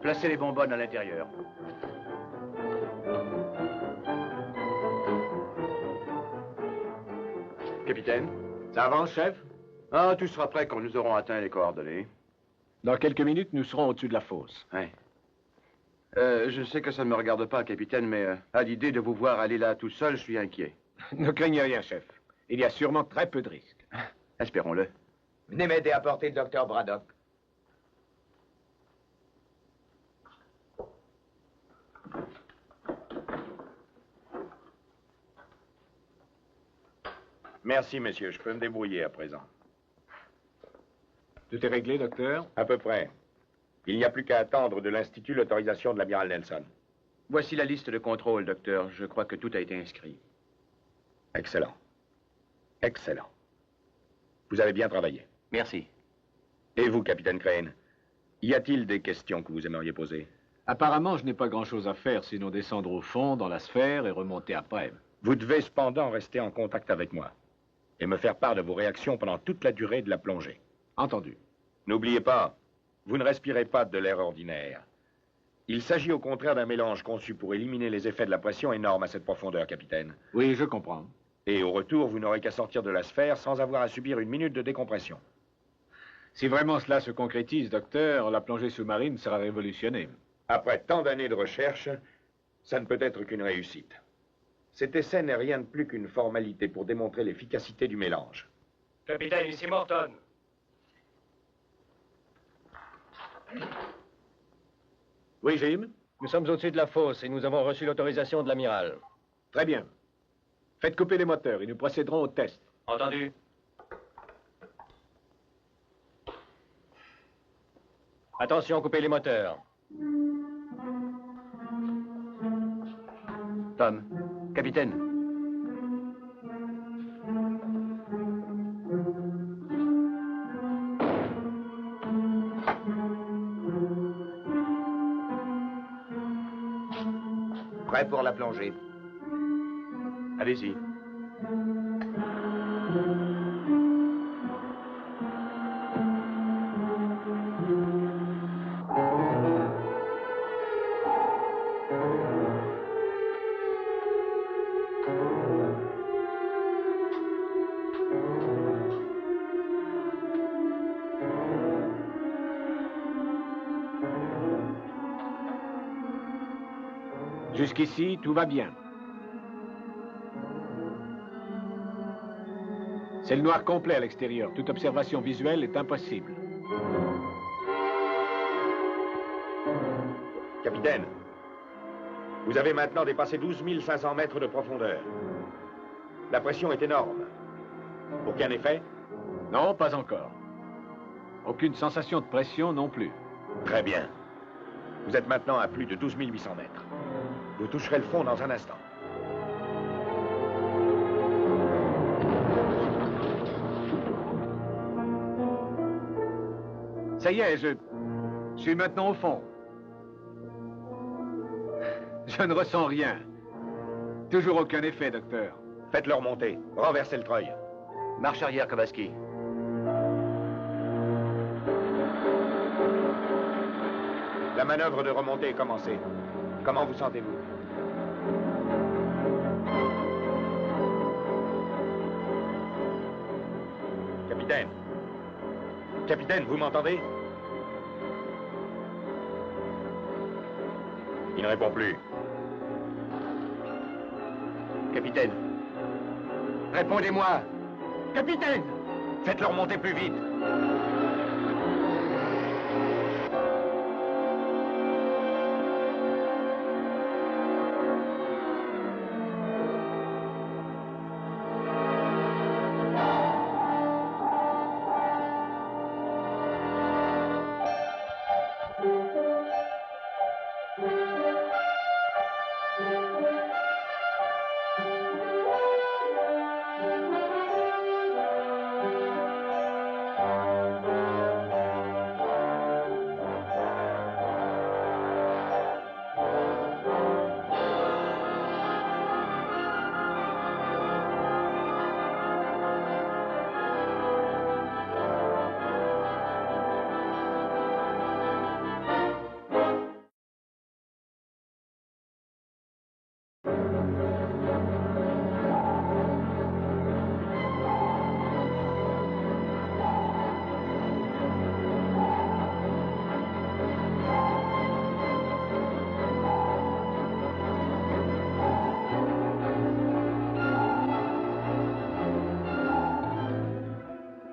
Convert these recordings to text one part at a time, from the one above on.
Placez les bonbonnes à l'intérieur. Capitaine? Ça avance, chef? Ah, tout sera prêt quand nous aurons atteint les coordonnées. Dans quelques minutes, nous serons au-dessus de la fosse. Oui. Je sais que ça ne me regarde pas, capitaine, mais à l'idée de vous voir aller là tout seul, je suis inquiet. Ne craignez rien, chef. Il y a sûrement très peu de risques. Espérons-le. Venez m'aider à porter le docteur Braddock. Merci, monsieur. Je peux me débrouiller à présent. Tout est réglé, docteur? À peu près. Il n'y a plus qu'à attendre de l'Institut l'autorisation de l'amiral Nelson. Voici la liste de contrôle, docteur. Je crois que tout a été inscrit. Excellent. Excellent. Vous avez bien travaillé. Merci. Et vous, capitaine Crane, y a-t-il des questions que vous aimeriez poser? Apparemment, je n'ai pas grand-chose à faire, sinon descendre au fond, dans la sphère, et remonter après. Vous devez cependant rester en contact avec moi et me faire part de vos réactions pendant toute la durée de la plongée. Entendu. N'oubliez pas, vous ne respirez pas de l'air ordinaire. Il s'agit au contraire d'un mélange conçu pour éliminer les effets de la pression énorme à cette profondeur, capitaine. Oui, je comprends. Et au retour, vous n'aurez qu'à sortir de la sphère sans avoir à subir une minute de décompression. Si vraiment cela se concrétise, docteur, la plongée sous-marine sera révolutionnée. Après tant d'années de recherche, ça ne peut être qu'une réussite. Cet essai n'est rien de plus qu'une formalité pour démontrer l'efficacité du mélange. Capitaine, ici Morton. Oui, Jim? Nous sommes au-dessus de la fosse et nous avons reçu l'autorisation de l'amiral. Très bien. Faites couper les moteurs et nous procéderons au test. Entendu. Attention, coupez les moteurs. Tom, capitaine. Prêt pour la plongée. Allez-y. Jusqu'ici, tout va bien. C'est le noir complet à l'extérieur. Toute observation visuelle est impossible. Capitaine, vous avez maintenant dépassé 12 500 mètres de profondeur. La pression est énorme. Aucun effet? Non, pas encore. Aucune sensation de pression non plus. Très bien. Vous êtes maintenant à plus de 12 800 mètres. Vous toucherez le fond dans un instant. Ça y est, je suis maintenant au fond. Je ne ressens rien. Toujours aucun effet, docteur. Faites-le remonter. Renversez le treuil. Marche arrière, Kobaski. La manœuvre de remontée est commencée. Comment vous sentez-vous? Capitaine. Capitaine, vous m'entendez? Il ne répond plus. Capitaine. Répondez-moi. Capitaine! Faites-le remonter plus vite.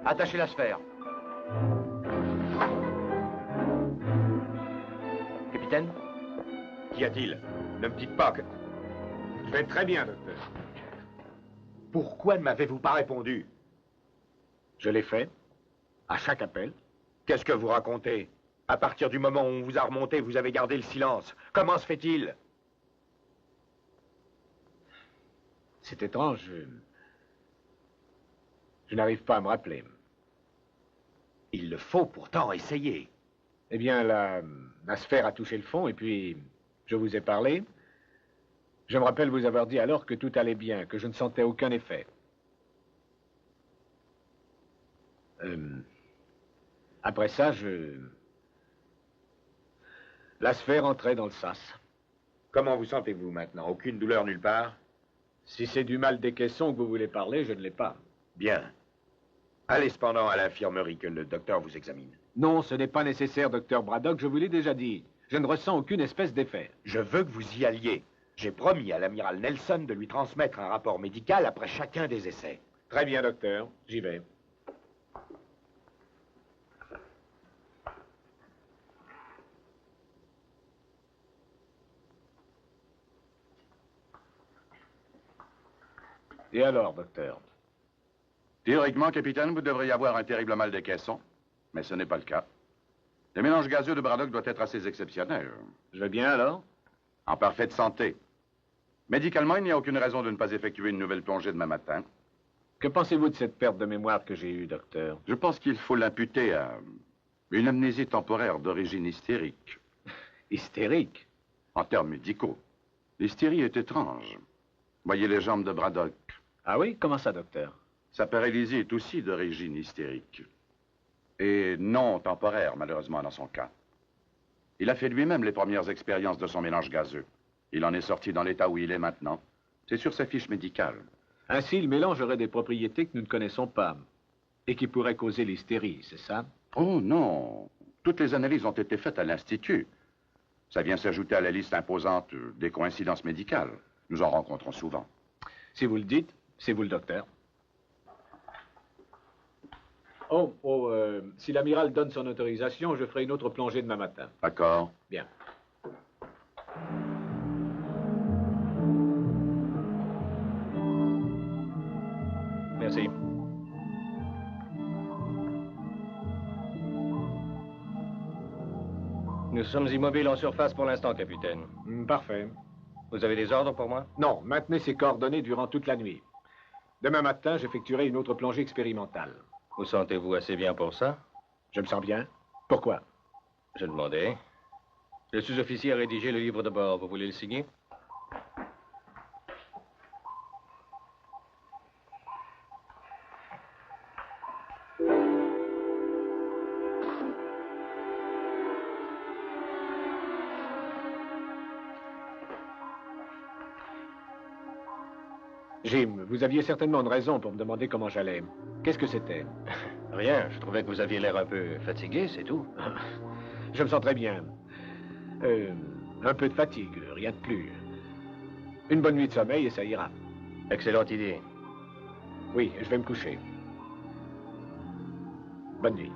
Attachez la sphère. Capitaine? Qu'y a-t-il? Ne me dites pas que... Je vais très bien, docteur. Pourquoi ne m'avez-vous pas répondu? Je l'ai fait. À chaque appel. Qu'est-ce que vous racontez? À partir du moment où on vous a remonté, vous avez gardé le silence. Comment se fait-il? C'est étrange. Je n'arrive pas à me rappeler. Il le faut pourtant essayer. Eh bien, la sphère a touché le fond et puis je vous ai parlé. Je me rappelle vous avoir dit alors que tout allait bien, que je ne sentais aucun effet. Après ça, la sphère entrait dans le sas. Comment vous sentez-vous maintenant? Aucune douleur nulle part? Si c'est du mal des caissons que vous voulez parler, je ne l'ai pas. Bien. Allez cependant à l'infirmerie que le docteur vous examine. Non, ce n'est pas nécessaire, docteur Braddock, je vous l'ai déjà dit. Je ne ressens aucune espèce d'effet. Je veux que vous y alliez. J'ai promis à l'amiral Nelson de lui transmettre un rapport médical après chacun des essais. Très bien, docteur, j'y vais. Et alors, docteur? Théoriquement, capitaine, vous devriez avoir un terrible mal des caissons, mais ce n'est pas le cas. Le mélange gazeux de Braddock doit être assez exceptionnel. Je vais bien alors? En parfaite santé. Médicalement, il n'y a aucune raison de ne pas effectuer une nouvelle plongée demain matin. Que pensez-vous de cette perte de mémoire que j'ai eue, docteur? Je pense qu'il faut l'imputer à une amnésie temporaire d'origine hystérique. Hystérique? En termes médicaux, l'hystérie est étrange. Voyez les jambes de Braddock. Ah oui? Comment ça, docteur? Sa paralysie est aussi d'origine hystérique. Et non temporaire, malheureusement, dans son cas. Il a fait lui-même les premières expériences de son mélange gazeux. Il en est sorti dans l'état où il est maintenant. C'est sur sa fiche médicale. Ainsi, le mélange aurait des propriétés que nous ne connaissons pas et qui pourraient causer l'hystérie, c'est ça? Oh non. Toutes les analyses ont été faites à l'Institut. Ça vient s'ajouter à la liste imposante des coïncidences médicales. Nous en rencontrons souvent. Si vous le dites, c'est vous le docteur. Si l'amiral donne son autorisation, je ferai une autre plongée demain matin. D'accord. Bien. Merci. Nous sommes immobiles en surface pour l'instant, capitaine. Parfait. Vous avez des ordres pour moi? Non, maintenez ces coordonnées durant toute la nuit. Demain matin, j'effectuerai une autre plongée expérimentale. Vous sentez-vous assez bien pour ça? Je me sens bien. Pourquoi? Je demandais. Le sous-officier a rédigé le livre de bord. Vous voulez le signer? Jim, vous aviez certainement une raison pour me demander comment j'allais. Qu'est-ce que c'était? Rien. Je trouvais que vous aviez l'air un peu fatigué, c'est tout. Je me sens très bien. Un peu de fatigue, rien de plus. Une bonne nuit de sommeil et ça ira. Excellente idée. Oui, je vais me coucher. Bonne nuit.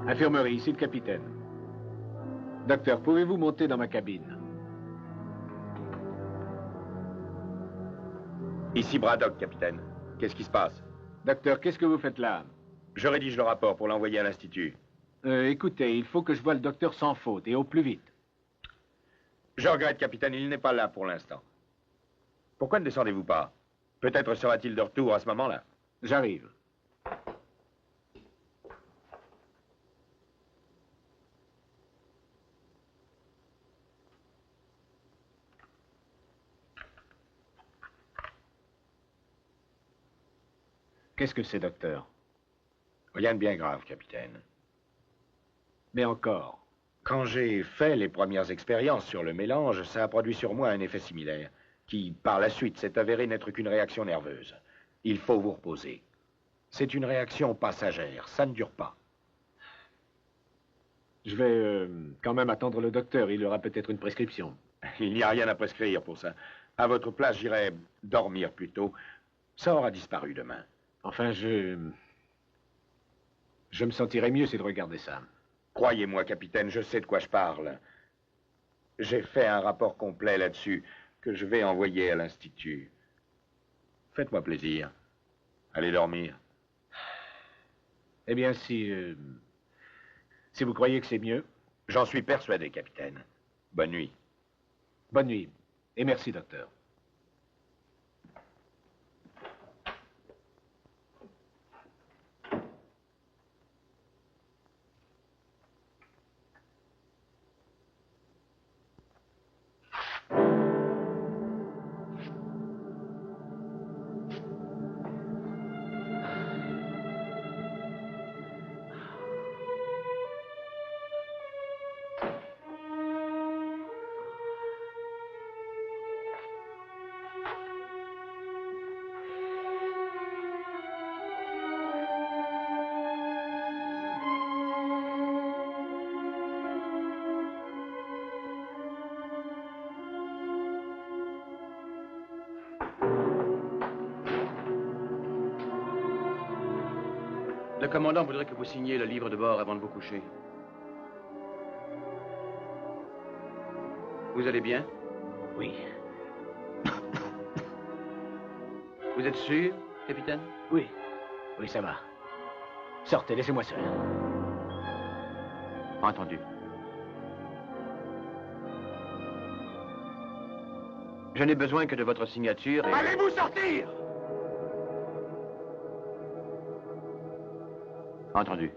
Infirmerie, ici le capitaine. Docteur, pouvez-vous monter dans ma cabine? Ici Braddock, capitaine. Qu'est-ce qui se passe? Docteur, qu'est-ce que vous faites là? Je rédige le rapport pour l'envoyer à l'Institut. Écoutez, il faut que je voie le docteur sans faute, et au plus vite. Je regrette, capitaine, il n'est pas là pour l'instant. Pourquoi ne descendez-vous pas? Peut-être sera-t-il de retour à ce moment-là. J'arrive. Qu'est-ce que c'est, docteur? Rien de bien grave, capitaine. Mais encore. Quand j'ai fait les premières expériences sur le mélange, ça a produit sur moi un effet similaire, qui, par la suite, s'est avéré n'être qu'une réaction nerveuse. Il faut vous reposer. C'est une réaction passagère, ça ne dure pas. Je vais quand même attendre le docteur, il aura peut-être une prescription. Il n'y a rien à prescrire pour ça. À votre place, j'irai dormir plutôt. Ça aura disparu demain. Enfin, je me sentirais mieux, c'est de regarder ça. Croyez-moi, capitaine, je sais de quoi je parle. J'ai fait un rapport complet là-dessus que je vais envoyer à l'Institut. Faites-moi plaisir. Allez dormir. Eh bien, si vous croyez que c'est mieux, J'en suis persuadé, capitaine. Bonne nuit. bonne nuit. Et merci, docteur. Le commandant voudrait que vous signiez le livre de bord avant de vous coucher. Vous allez bien? Oui. Vous êtes sûr, capitaine? Oui. Oui, ça va. Sortez, laissez-moi seul. Entendu. Je n'ai besoin que de votre signature et... Allez-vous sortir! Entendu.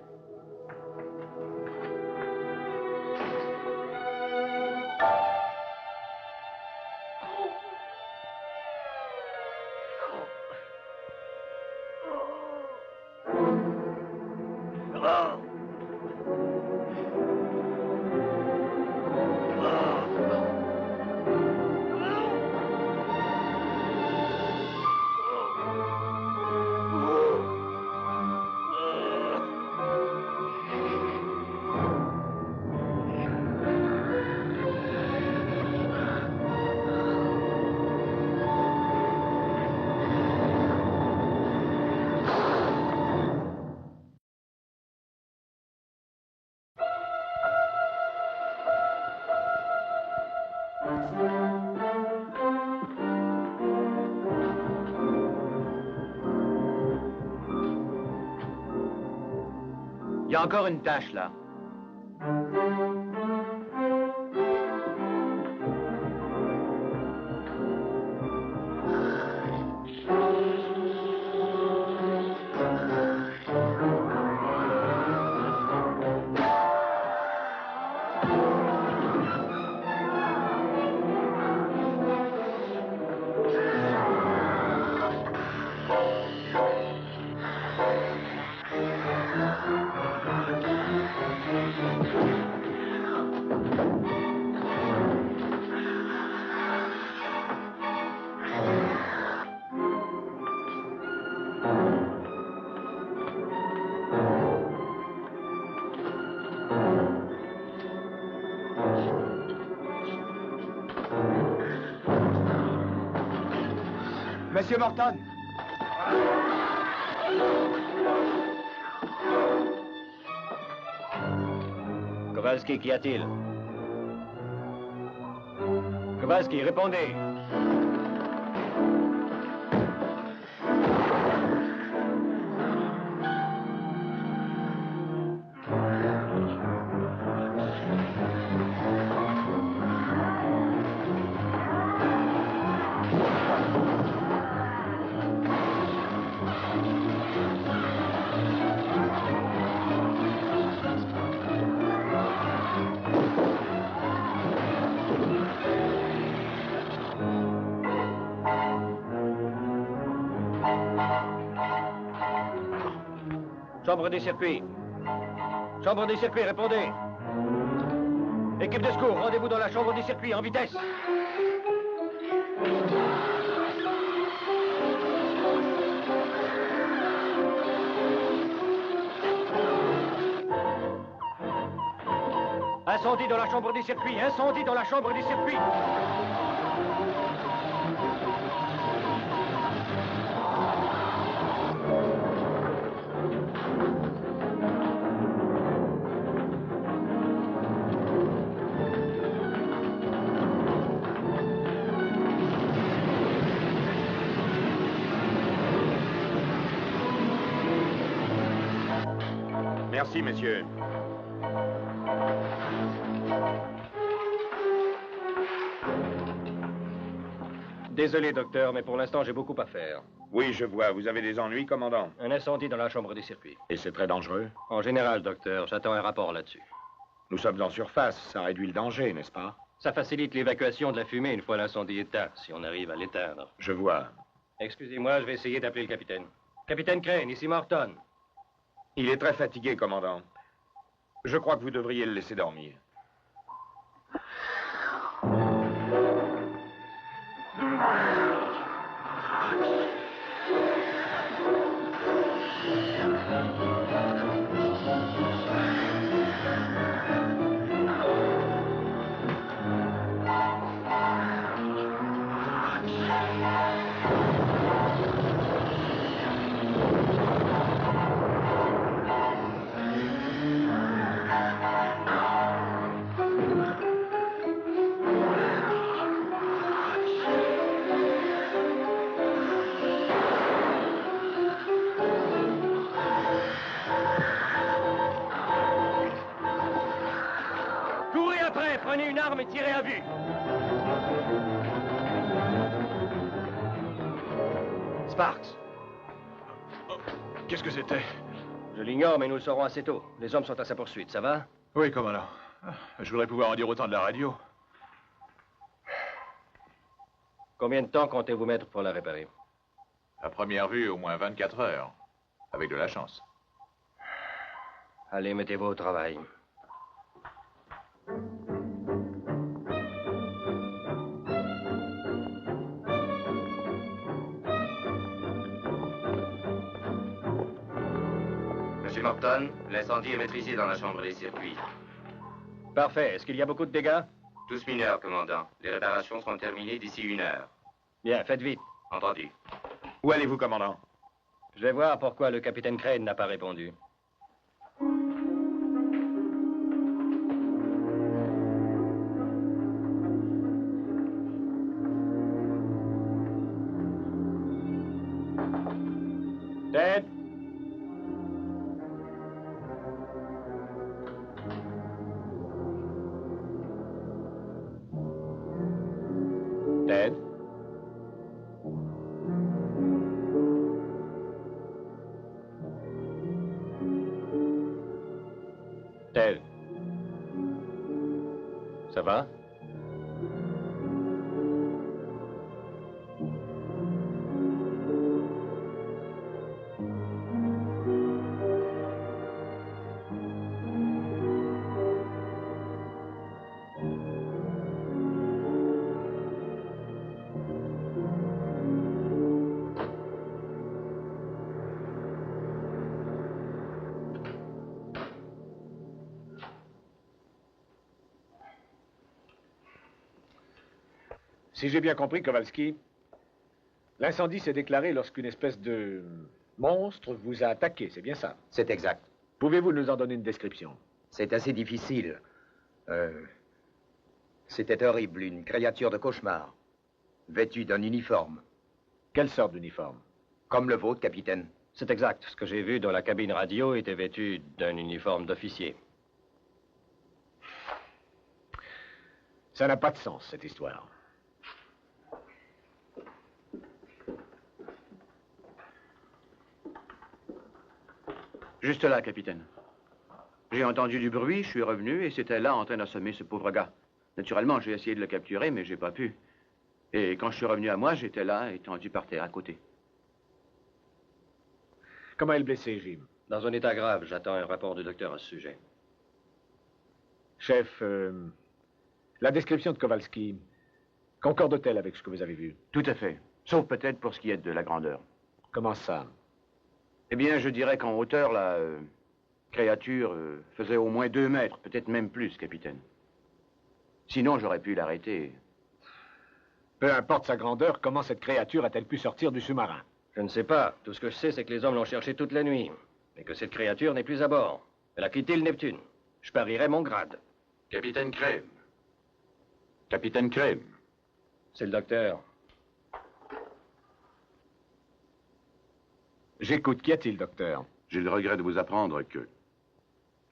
Il y a encore une tâche, là. Monsieur Morton! Kowalski, qu'y a-t-il? Kowalski, répondez. Chambre des circuits. Chambre des circuits, répondez. Équipe de secours, rendez-vous dans la chambre des circuits, en vitesse. Incendie dans la chambre des circuits, incendie dans la chambre des circuits. Merci, messieurs. Désolé, docteur, mais pour l'instant, j'ai beaucoup à faire. Oui, je vois. Vous avez des ennuis, commandant? Un incendie dans la chambre des circuits. Et c'est très dangereux? En général, docteur, j'attends un rapport là-dessus. Nous sommes en surface. Ça réduit le danger, n'est-ce pas? Ça facilite l'évacuation de la fumée une fois l'incendie éteint, si on arrive à l'éteindre. Je vois. Excusez-moi, je vais essayer d'appeler le capitaine. Capitaine Crane, ici Morton. Il est très fatigué, commandant. Je crois que vous devriez le laisser dormir. Prenez une arme et tirez à vue. Sparks. Qu'est-ce que c'était? Je l'ignore, mais nous le saurons assez tôt. Les hommes sont à sa poursuite, ça va? Oui, commandant. Je voudrais pouvoir en dire autant de la radio. Combien de temps comptez-vous mettre pour la réparer? À première vue, au moins 24 heures. Avec de la chance. Allez, mettez-vous au travail. Monsieur Morton, l'incendie est maîtrisé dans la chambre des circuits. Parfait. Est-ce qu'il y a beaucoup de dégâts? Tous mineurs, commandant. Les réparations seront terminées d'ici 1 heure. Bien, faites vite. Entendu. Où allez-vous, commandant? Je vais voir pourquoi le capitaine Crane n'a pas répondu. Ted? Ted? Ted? Ça va? Si j'ai bien compris, Kowalski, l'incendie s'est déclaré lorsqu'une espèce de monstre vous a attaqué, c'est bien ça? C'est exact. Pouvez-vous nous en donner une description? C'est assez difficile. C'était horrible, une créature de cauchemar, vêtue d'un uniforme. Quelle sorte d'uniforme? Comme le vôtre, capitaine. C'est exact. Ce que j'ai vu dans la cabine radio était vêtu d'un uniforme d'officier. Ça n'a pas de sens, cette histoire. Juste là, capitaine. J'ai entendu du bruit, je suis revenu et c'était là en train d'assommer ce pauvre gars. Naturellement, j'ai essayé de le capturer, mais j'ai pas pu. Et quand je suis revenu à moi, j'étais là, étendu par terre à côté. Comment est le blessé, Jim? Dans un état grave, j'attends un rapport du docteur à ce sujet. Chef, la description de Kowalski concorde-t-elle avec ce que vous avez vu? Tout à fait. Sauf peut-être pour ce qui est de la grandeur. Comment ça? Eh bien, je dirais qu'en hauteur, la créature faisait au moins 2 mètres, peut-être même plus, capitaine. Sinon, j'aurais pu l'arrêter. Peu importe sa grandeur, comment cette créature a-t-elle pu sortir du sous-marin? Je ne sais pas. Tout ce que je sais, c'est que les hommes l'ont cherché toute la nuit. Et que cette créature n'est plus à bord. Elle a quitté le Neptune. Je parierais mon grade. Capitaine Crème. Capitaine Crème. C'est le docteur. J'écoute. Qu'y a-t-il, docteur? J'ai le regret de vous apprendre que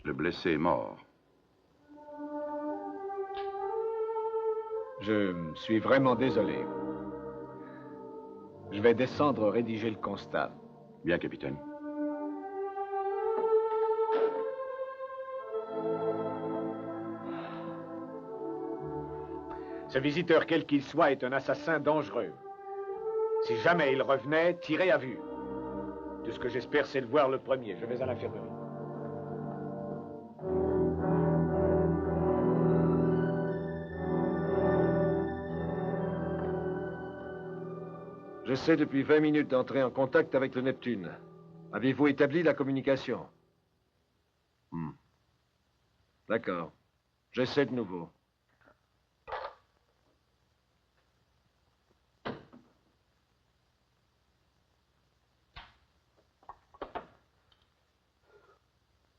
le blessé est mort. Je suis vraiment désolé. Je vais descendre rédiger le constat. Bien, capitaine. Ce visiteur, quel qu'il soit, est un assassin dangereux. Si jamais il revenait, tirez à vue. Tout ce que j'espère, c'est le voir le premier. Je vais à l'infirmerie. J'essaie depuis 20 minutes d'entrer en contact avec le Neptune. Avez-vous établi la communication? D'accord. J'essaie de nouveau.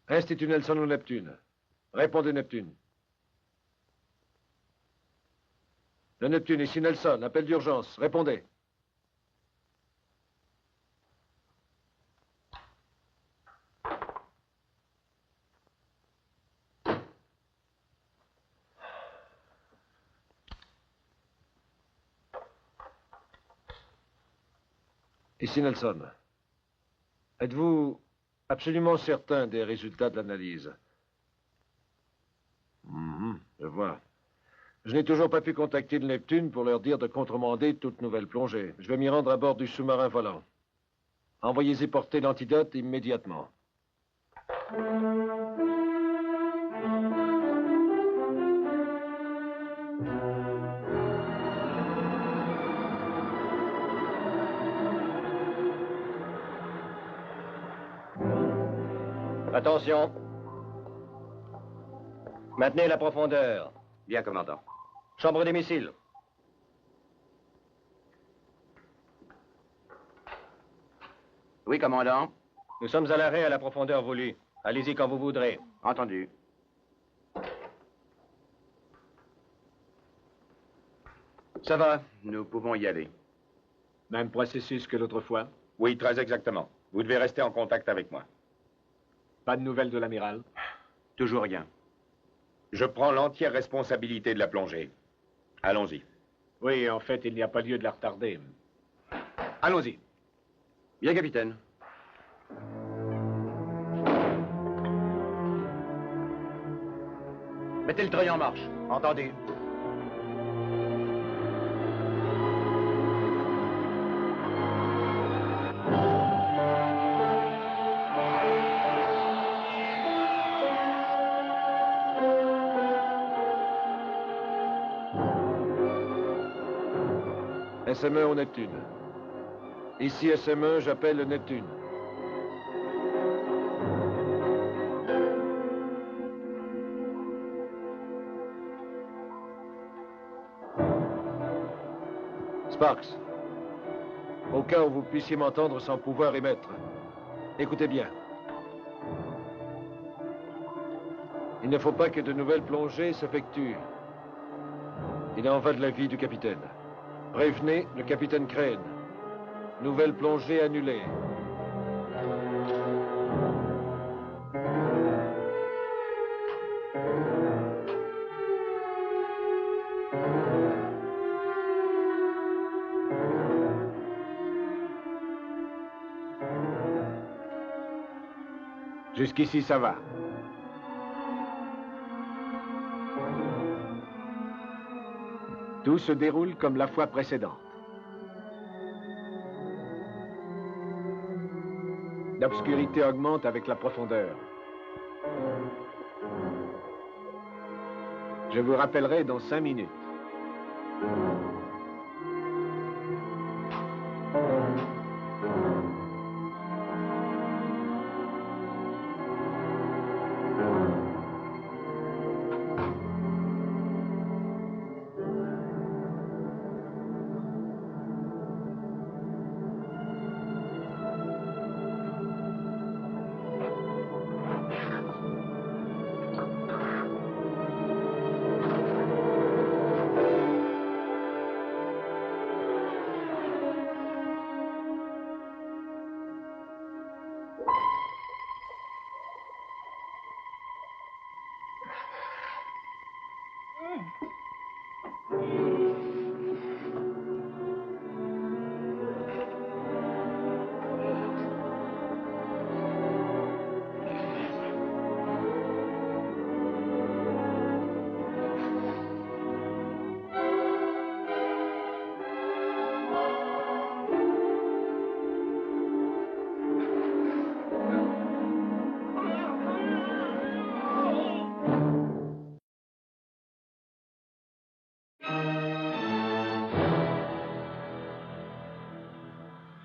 Institut Nelson au Neptune. Répondez, Neptune. Le Neptune, ici Nelson. Appel d'urgence. Répondez. Ici Nelson. Êtes-vous absolument certain des résultats de l'analyse? Je vois. Je n'ai toujours pas pu contacter le Neptune pour leur dire de contremander toute nouvelle plongée. Je vais m'y rendre à bord du sous-marin volant. Envoyez-y porter l'antidote immédiatement. Attention. Maintenez la profondeur. Bien, commandant. Chambre des missiles. Oui, commandant. Nous sommes à l'arrêt à la profondeur voulue. Allez-y quand vous voudrez. Entendu. Ça va, nous pouvons y aller. Même processus que l'autre fois? Oui, très exactement. Vous devez rester en contact avec moi. Pas de nouvelles de l'amiral? Toujours rien. Je prends l'entière responsabilité de la plongée. Allons-y. Oui, en fait, il n'y a pas lieu de la retarder. Allons-y. Bien, capitaine. Mettez le treuil en marche. Entendu. SM1 au Neptune. Ici SM1, j'appelle le Neptune. Sparks, au cas où vous puissiez m'entendre sans pouvoir émettre, écoutez bien. Il ne faut pas que de nouvelles plongées s'effectuent. Il en va de la vie du capitaine. Prévenez le capitaine Crane. Nouvelle plongée annulée. Jusqu'ici, ça va. Tout se déroule comme la fois précédente. L'obscurité augmente avec la profondeur. Je vous rappellerai dans 5 minutes.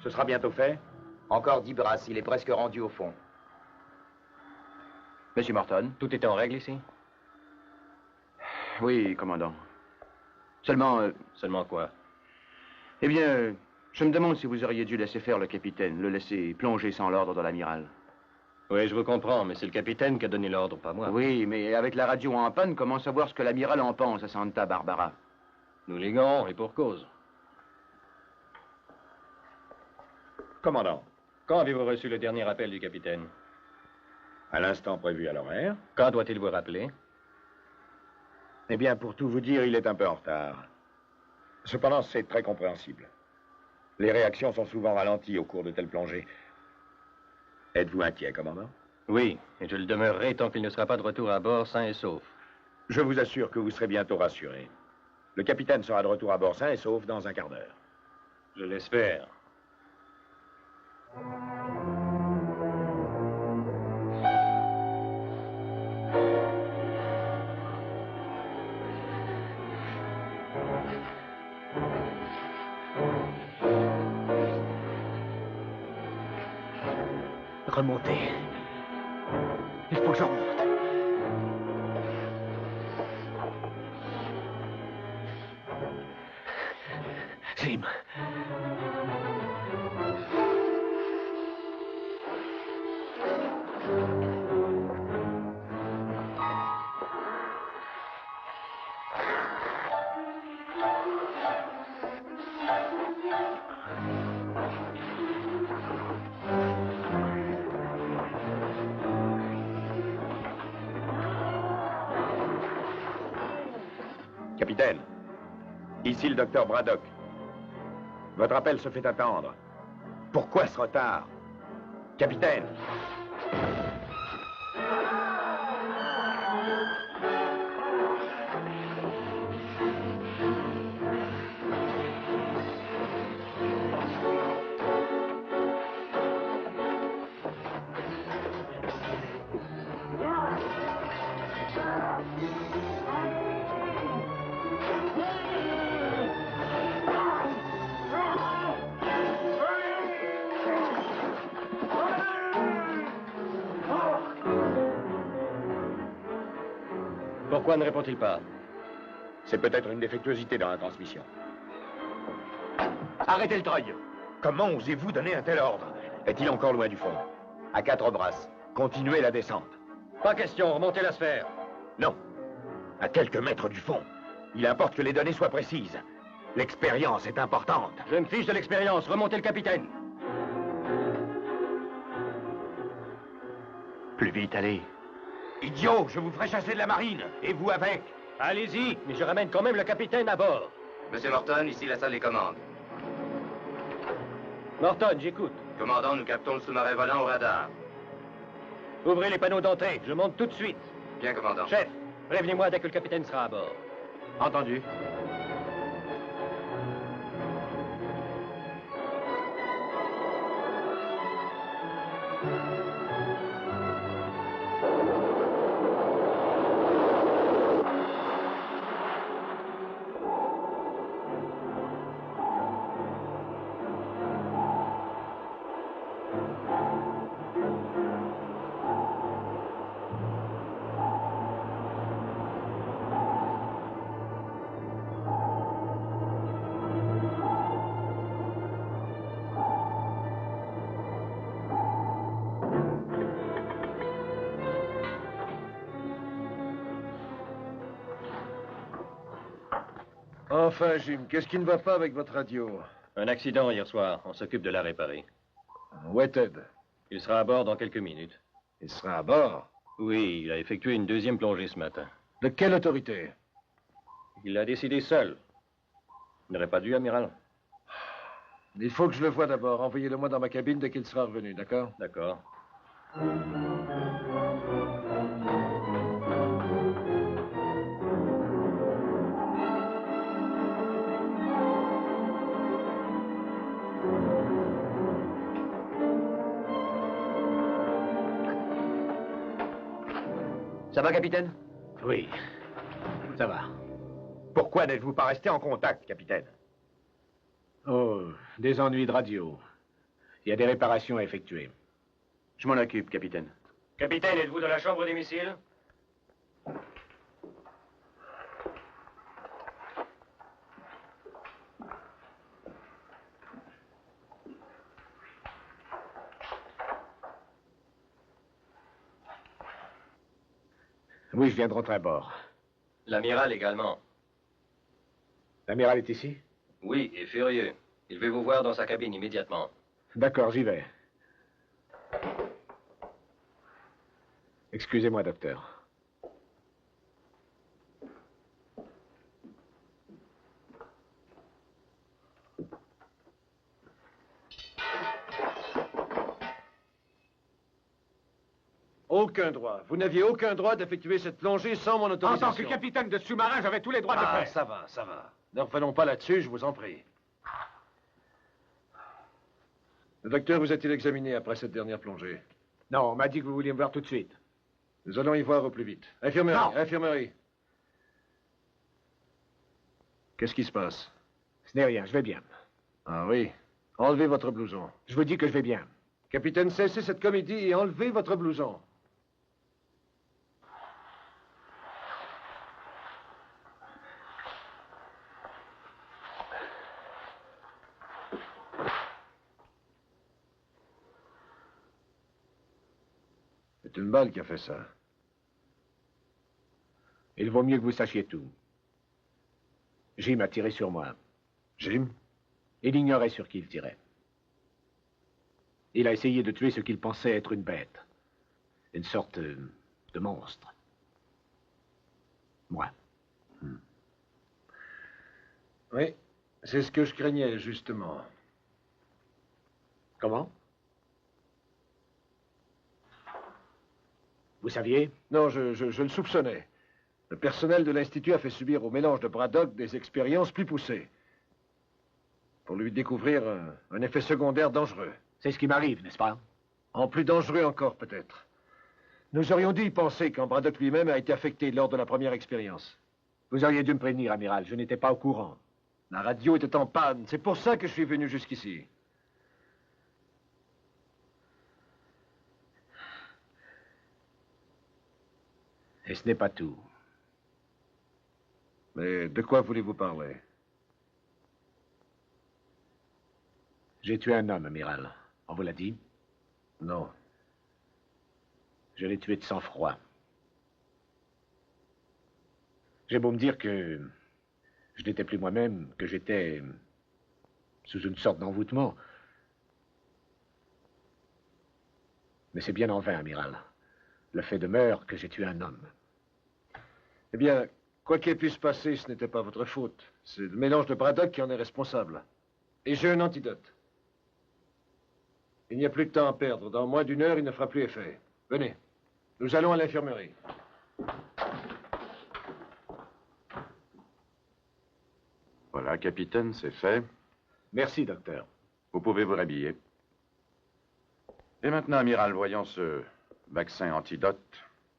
Ce sera bientôt fait? Encore 10 brasses, il est presque rendu au fond. Monsieur Morton? Tout est en règle ici? Oui, commandant. Seulement... Seulement quoi? Eh bien, je me demande si vous auriez dû laisser faire le capitaine, le laisser plonger sans l'ordre de l'amiral. Oui, je vous comprends, mais c'est le capitaine qui a donné l'ordre, pas moi. Oui, mais avec la radio en panne, comment savoir ce que l'amiral en pense à Santa Barbara? Nous l'ignorons, et pour cause. Commandant, Quand avez-vous reçu le dernier appel du capitaine? à l'instant prévu à l'horaire. Quand doit-il vous rappeler? Eh bien, pour tout vous dire, il est un peu en retard. Cependant, c'est très compréhensible. Les réactions sont souvent ralenties au cours de telles plongées. Êtes-vous inquiet, commandant? Oui, et je le demeurerai tant qu'il ne sera pas de retour à bord sain et sauf. Je vous assure que vous serez bientôt rassuré. Le capitaine sera de retour à bord sain et sauf dans un quart d'heure. Je l'espère. Remontez. Il faut que je remonte. Jim. Capitaine, ici le docteur Braddock. Votre appel se fait attendre. Pourquoi ce retard? Capitaine! Pourquoi ne répond-il pas? C'est peut-être une défectuosité dans la transmission. Arrêtez le treuil! Comment osez-vous donner un tel ordre? Est-il encore loin du fond? À 4 brasses. Continuez la descente. Pas question, remontez la sphère. Non. À quelques mètres du fond. Il importe que les données soient précises. L'expérience est importante. Je me fiche de l'expérience. Remontez le capitaine. Plus vite, allez. Idiot, je vous ferai chasser de la marine. Et vous avec. Allez-y, mais je ramène quand même le capitaine à bord. Monsieur Morton, ici la salle des commandes. Morton, j'écoute. Commandant, nous captons le sous-marin volant au radar. Ouvrez les panneaux d'entrée. Je monte tout de suite. Bien, commandant. Chef, prévenez-moi dès que le capitaine sera à bord. Entendu. Enfin, Jim, qu'est-ce qui ne va pas avec votre radio? Un accident hier soir. On s'occupe de la réparer. Où est Ted? Il sera à bord dans quelques minutes. Il sera à bord. Oui, il a effectué une deuxième plongée ce matin. De quelle autorité? Il l'a décidé seul. Il n'aurait pas dû, amiral. Il faut que je le voie d'abord. Envoyez-le-moi dans ma cabine dès qu'il sera revenu, d'accord? D'accord. Ça va, capitaine? Oui, ça va. Pourquoi n'êtes-vous pas resté en contact, capitaine? Oh, des ennuis de radio. Il y a des réparations à effectuer. Je m'en occupe, capitaine. Capitaine, êtes-vous dans la chambre des missiles? Oui, je viens de rentrer à bord. L'amiral également. L'amiral est ici? Oui, et furieux. Il veut vous voir dans sa cabine immédiatement. D'accord, j'y vais. Excusez-moi, docteur. Aucun droit. Vous n'aviez aucun droit d'effectuer cette plongée sans mon En autorisation. tant que capitaine de sous-marin, j'avais tous les droits de faire. Ça va, ça va. Ne revenons pas là-dessus, je vous en prie. Le docteur vous a-t-il examiné après cette dernière plongée? Non, on m'a dit que vous vouliez me voir tout de suite. Nous allons y voir au plus vite. Infirmerie, Non. infirmerie. Qu'est-ce qui se passe? Ce n'est rien, je vais bien. Ah oui. Enlevez votre blouson. Je vous dis que je vais bien. Capitaine, cessez cette comédie et enlevez votre blouson. C'est une balle qui a fait ça. Il vaut mieux que vous sachiez tout. Jim a tiré sur moi. Jim? Il ignorait sur qui il tirait. Il a essayé de tuer ce qu'il pensait être une bête. Une sorte de monstre. Moi. Oui, c'est ce que je craignais, justement. Comment? Vous saviez? Non, je le soupçonnais. Le personnel de l'Institut a fait subir au mélange de Braddock des expériences plus poussées. Pour lui découvrir un effet secondaire dangereux. C'est ce qui m'arrive, n'est-ce pas? En plus dangereux encore, peut-être. Nous aurions dû y penser quand Braddock lui-même a été affecté lors de la première expérience. Vous auriez dû me prévenir, amiral. Je n'étais pas au courant. La radio était en panne. C'est pour ça que je suis venu jusqu'ici. Et ce n'est pas tout. Mais de quoi voulez-vous parler? J'ai tué un homme, amiral. On vous l'a dit? Non. Je l'ai tué de sang-froid. J'ai beau me dire que je n'étais plus moi-même, que j'étais sous une sorte d'envoûtement. Mais c'est bien en vain, amiral. Le fait demeure que j'ai tué un homme. Eh bien, quoi qu'il ait pu se passer, ce n'était pas votre faute. C'est le mélange de Braddock qui en est responsable. Et j'ai un antidote. Il n'y a plus de temps à perdre. Dans moins d'une heure, il ne fera plus effet. Venez. Nous allons à l'infirmerie. Voilà, capitaine, c'est fait. Merci, docteur. Vous pouvez vous rhabiller. Et maintenant, amiral, voyons ce vaccin antidote.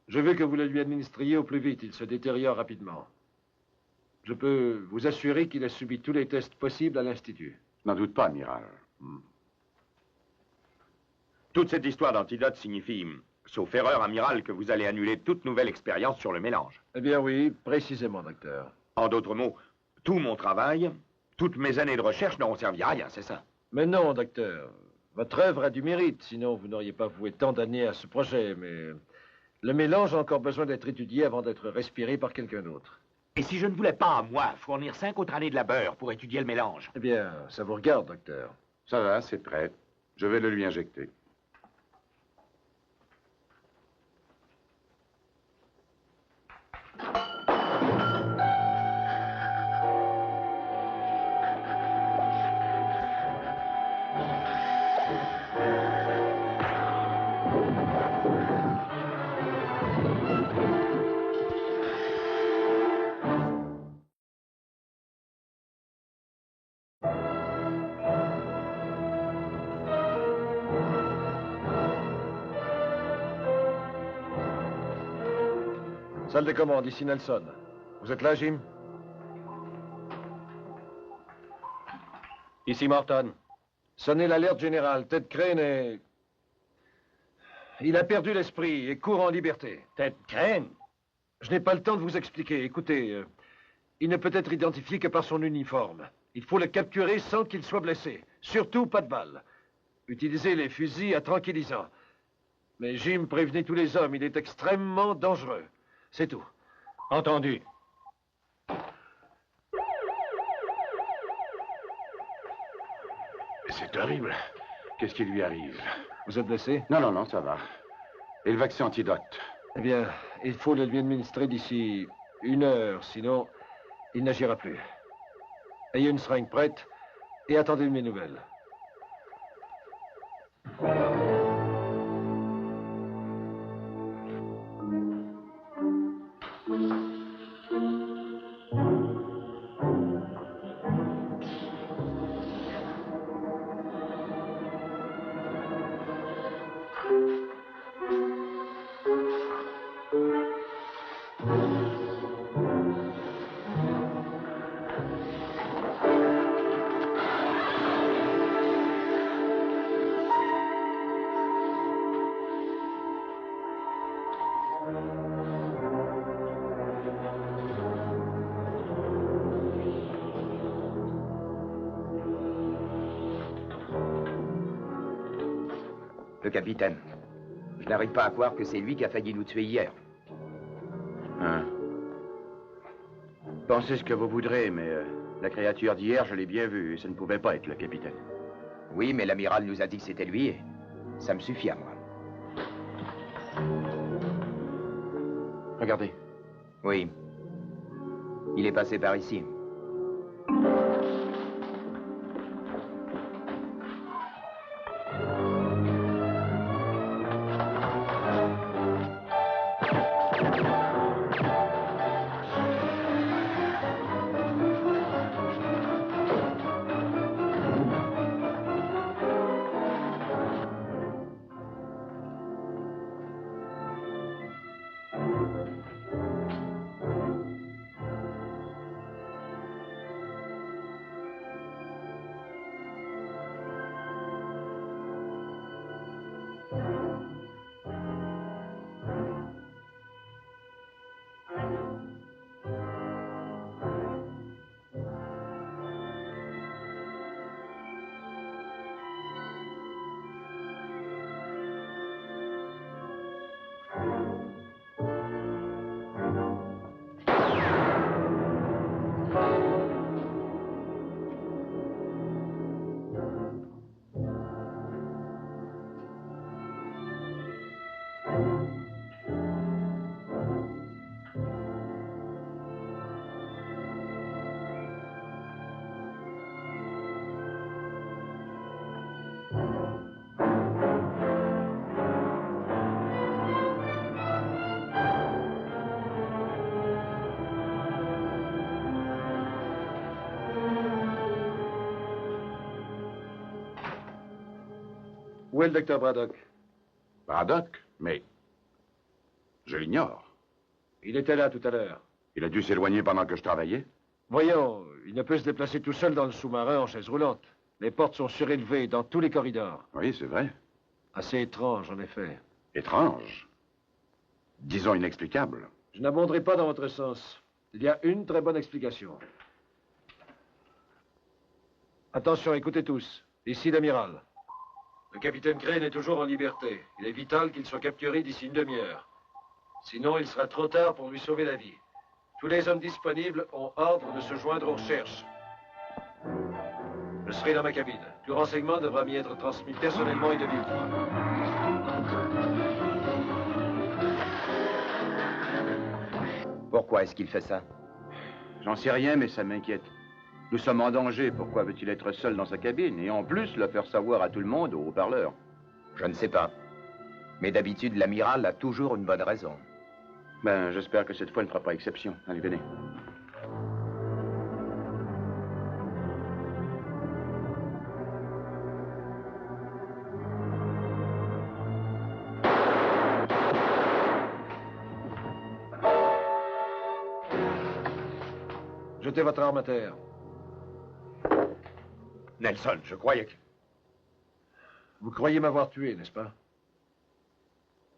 Je veux que vous le lui administriez au plus vite. Il se détériore rapidement. Je peux vous assurer qu'il a subi tous les tests possibles à l'Institut. Je n'en doute pas, amiral. Toute cette histoire d'antidote signifie, sauf erreur, amiral, que vous allez annuler toute nouvelle expérience sur le mélange. Eh bien oui, précisément, docteur. En d'autres mots, tout mon travail, toutes mes années de recherche n'auront servi à rien, c'est ça? Mais non, docteur. Votre œuvre a du mérite, sinon vous n'auriez pas voué tant d'années à ce projet, mais le mélange a encore besoin d'être étudié avant d'être respiré par quelqu'un d'autre. Et si je ne voulais pas, moi, fournir 5 autres années de labeur pour étudier le mélange? Eh bien, ça vous regarde, docteur. Ça va, c'est prêt. Je vais le lui injecter. Salle de commande, ici Nelson. Vous êtes là, Jim? Ici Morton. Sonnez l'alerte générale. Ted Crane est... Il a perdu l'esprit et court en liberté. Ted Crane? Je n'ai pas le temps de vous expliquer. Écoutez, il ne peut être identifié que par son uniforme. Il faut le capturer sans qu'il soit blessé. Surtout pas de balles. Utilisez les fusils à tranquillisant. Mais Jim, prévenez tous les hommes. Il est extrêmement dangereux. C'est tout. Entendu. C'est horrible. Qu'est-ce qui lui arrive? Vous êtes blessé? Non, non, non, ça va. Et le vaccin antidote? Eh bien, il faut le lui administrer d'ici 1 heure, sinon il n'agira plus. Ayez une seringue prête et attendez mes nouvelles. Le capitaine. Je n'arrive pas à croire que c'est lui qui a failli nous tuer hier. Hein? Pensez ce que vous voudrez, mais la créature d'hier, je l'ai bien vue, et ça ne pouvait pas être le capitaine. Oui, mais l'amiral nous a dit que c'était lui et ça me suffit à moi. Regardez. Oui. Il est passé par ici. Où est le docteur Braddock? Braddock? Mais... je l'ignore. Il était là tout à l'heure. Il a dû s'éloigner pendant que je travaillais. Voyons, il ne peut se déplacer tout seul dans le sous-marin en chaise roulante. Les portes sont surélevées dans tous les corridors. Oui, c'est vrai. Assez étrange, en effet. Étrange. Disons inexplicable. Je n'abonderai pas dans votre sens. Il y a une très bonne explication. Attention, écoutez tous. Ici l'amiral. Le capitaine Crane est toujours en liberté. Il est vital qu'il soit capturé d'ici une demi-heure. Sinon, il sera trop tard pour lui sauver la vie. Tous les hommes disponibles ont ordre de se joindre aux recherches. Je serai dans ma cabine. Tout renseignement devra m'y être transmis personnellement et de vive voix. Pourquoi est-ce qu'il fait ça? J'en sais rien, mais ça m'inquiète. Nous sommes en danger. Pourquoi veut-il être seul dans sa cabine? Et en plus, le faire savoir à tout le monde au haut-parleur. Je ne sais pas. Mais d'habitude, l'amiral a toujours une bonne raison. Ben, j'espère que cette fois ne fera pas exception. Allez, venez. Jetez votre arme à terre. Nelson, je croyais que... Vous croyez m'avoir tué, n'est-ce pas?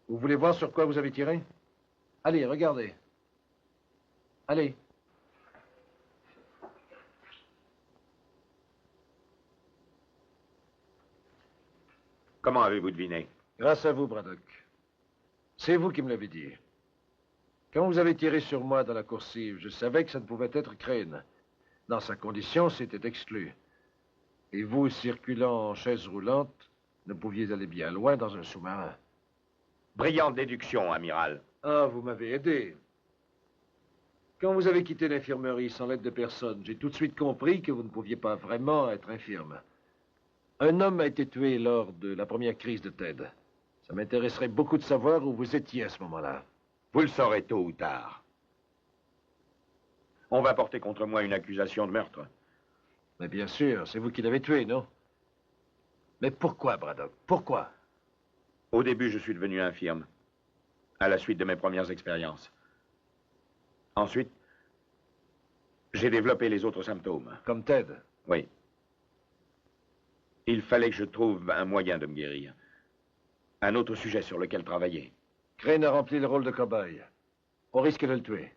Vous voulez voir sur quoi vous avez tiré? Allez, regardez. Allez. Comment avez-vous deviné? Grâce à vous, Braddock. C'est vous qui me l'avez dit. Quand vous avez tiré sur moi dans la coursive, je savais que ça ne pouvait être Crane. Dans sa condition, c'était exclu. Et vous, circulant en chaise roulante, ne pouviez aller bien loin dans un sous-marin. Brillante déduction, amiral. Ah, vous m'avez aidé. Quand vous avez quitté l'infirmerie sans l'aide de personne, j'ai tout de suite compris que vous ne pouviez pas vraiment être infirme. Un homme a été tué lors de la première crise de Ted. Ça m'intéresserait beaucoup de savoir où vous étiez à ce moment-là. Vous le saurez tôt ou tard. On va porter contre moi une accusation de meurtre. Mais bien sûr, c'est vous qui l'avez tué, non? Mais pourquoi, Braddock? Pourquoi? Au début, je suis devenu infirme, à la suite de mes premières expériences. Ensuite, j'ai développé les autres symptômes. Comme Ted? Oui. Il fallait que je trouve un moyen de me guérir. Un autre sujet sur lequel travailler. Crane a rempli le rôle de cobaye. On risque de le tuer.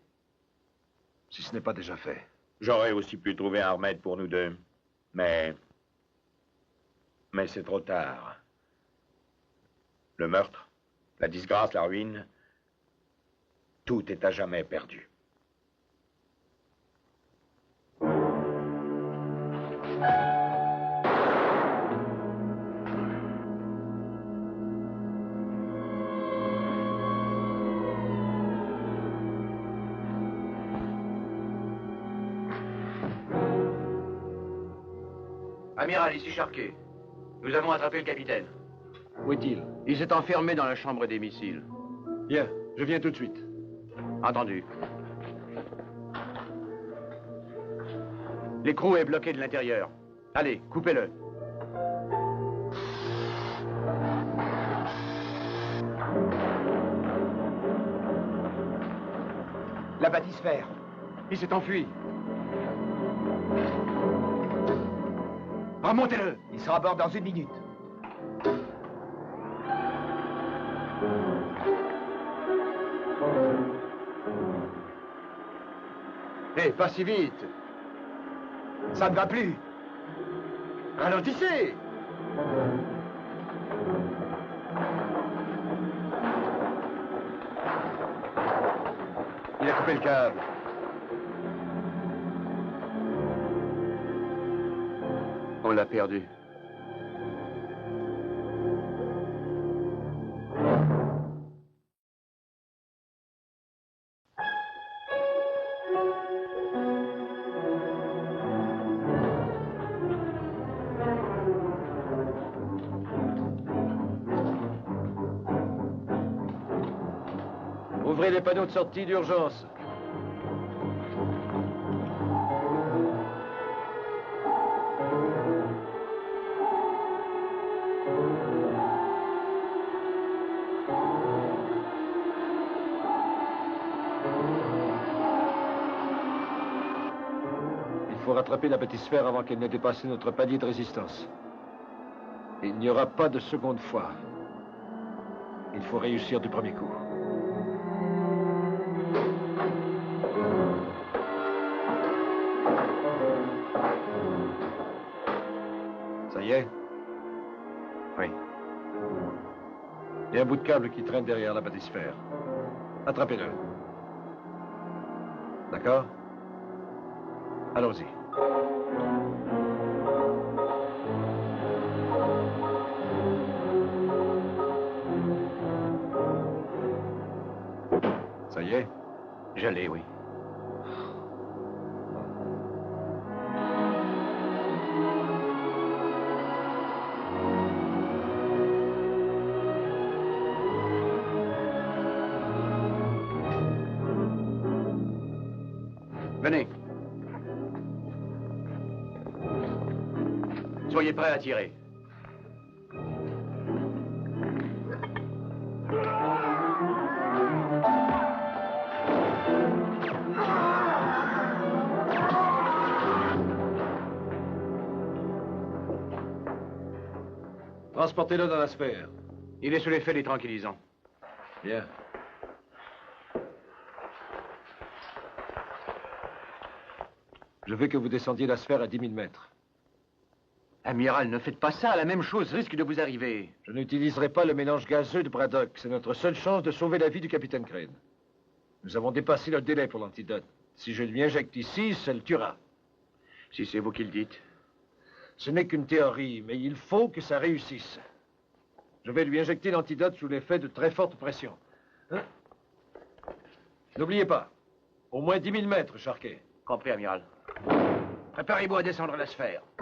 Si ce n'est pas déjà fait. J'aurais aussi pu trouver un remède pour nous deux. Mais c'est trop tard. Le meurtre, la disgrâce, la ruine, tout est à jamais perdu. Amiral, ici Charquet. Nous avons attrapé le capitaine. Où est-il? Il s'est enfermé dans la chambre des missiles. Bien, je viens tout de suite. Entendu. L'écrou est bloqué de l'intérieur. Allez, coupez-le. La bathysphère. Il s'est enfui. Remontez-le. Il sera à bord dans une minute. Hé, pas si vite. Ça ne va plus. Ralentissez. Il a coupé le câble. On l'a perdu. Ouvrez les panneaux de sortie d'urgence. faut rattraper la bâtisphère avant qu'elle n'ait dépassé notre palier de résistance. Il n'y aura pas de seconde fois. Il faut réussir du premier coup. Ça y est? Oui. Il y a un bout de câble qui traîne derrière la bâtisphère. Attrapez-le. D'accord? Allons-y. Ça y est? Je l'ai, oui. Venez. Soyez prêts à tirer. Transportez-le dans la sphère. Il est sous l'effet des tranquillisants. Bien. Je veux que vous descendiez la sphère à 10 000 mètres. Amiral, ne faites pas ça. La même chose risque de vous arriver. Je n'utiliserai pas le mélange gazeux de Braddock. C'est notre seule chance de sauver la vie du capitaine Crane. Nous avons dépassé le délai pour l'antidote. Si je lui injecte ici, ça le tuera. Si c'est vous qui le dites. Ce n'est qu'une théorie, mais il faut que ça réussisse. Je vais lui injecter l'antidote sous l'effet de très forte pression. Hein? N'oubliez pas, au moins 10 000 mètres, Sharkey. Compris, amiral. Préparez-vous à descendre la sphère. «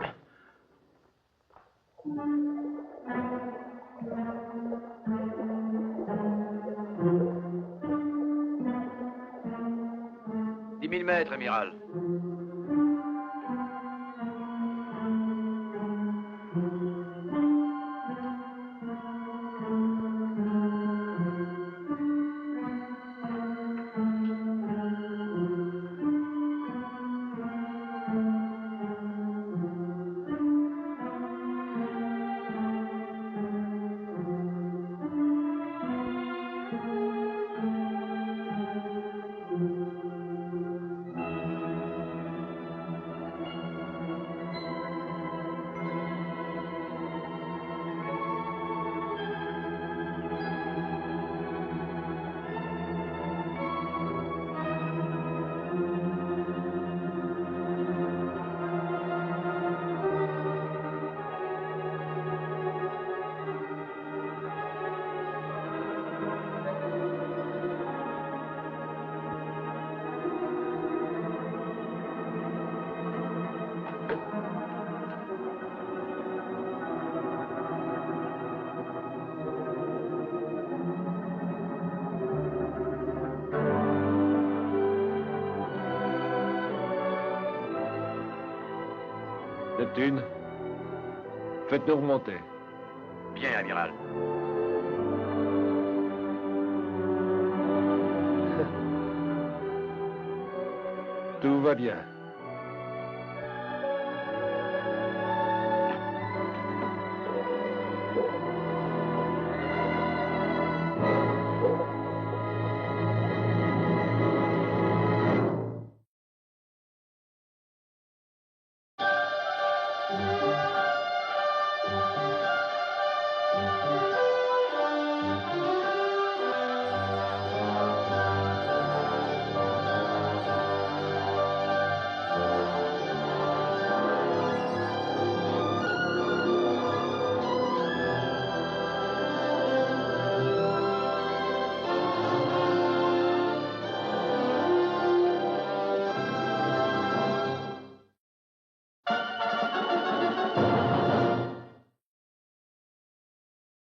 10 000 mètres, amiral. » Neptune, faites-nous remonter. Bien, amiral. Tout va bien.